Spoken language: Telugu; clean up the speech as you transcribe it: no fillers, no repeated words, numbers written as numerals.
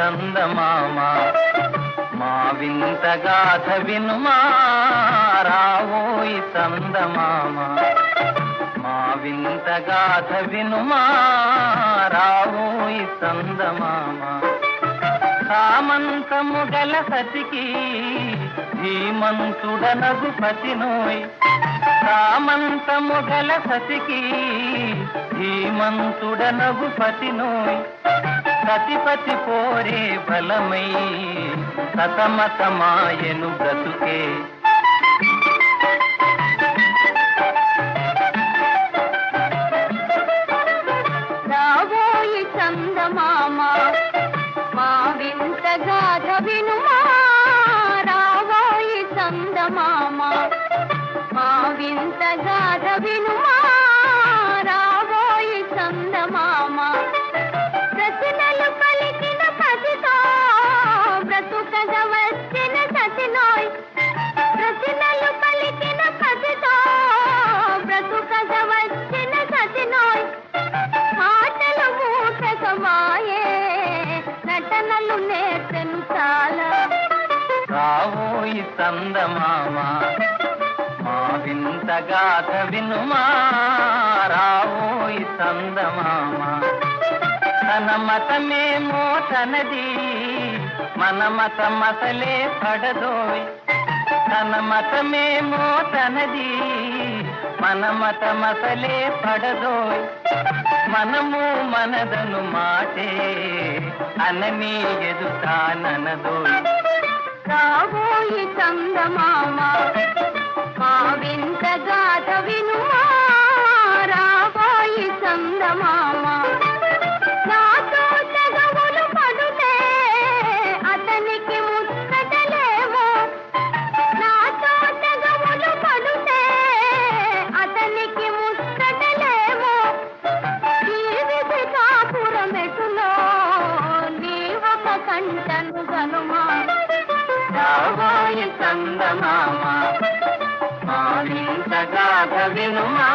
చందమామ మా వింత గాథ వినుమా రావోయి చందమామ మా వింత గాథ వినుమా రావోయి చందమామ సామంతము గల సతికి ధీమంతుడనగు పతినోయ్ సామంతము గల సతికి ధీమంతుడనగు పతినోయ్ సతిపతి పోరే బలమై సతమతమాయను బ్రతుకే రావోయి చందమామ మా వింత గాథ వినుమా రావోయి చందమామ మా వింత గాథ వినుమా రావోయి చందమామ రచనలు పలికిన పతితో బ్రతుకగా వచ్చిన సతినోయ్ రచనలు పలికిన పతితో బ్రతుకగా వచ్చిన సతినోయ్ మాటలు మూటకమాయే నటనలు నేర్చెను చాలా రావోయి చందమామ మా వింత గాథ వినుమా రావోయి చందమామ తన మతమేమో తనది మన మతమసలే పడదోయ్ తన మతమేమో తనది మన మతమసలే పడదోయ్ మనము మనదను మాటే అనని ఎదుటాననదోయ్ రావోయి చందమామ మా వింత గాథ వినుమా రావోయి చందమామ నాతో తెగవులు పడుతే అతనికి ముచ్చటలేమో నాతో తెగవులు పడుతే అతనికి ముచ్చటలేమో ఈ విధి కాపురమెటులో నీ ఒక కంటను గనుమా రావోయి చందమామ మా వింత గాథ వినుమా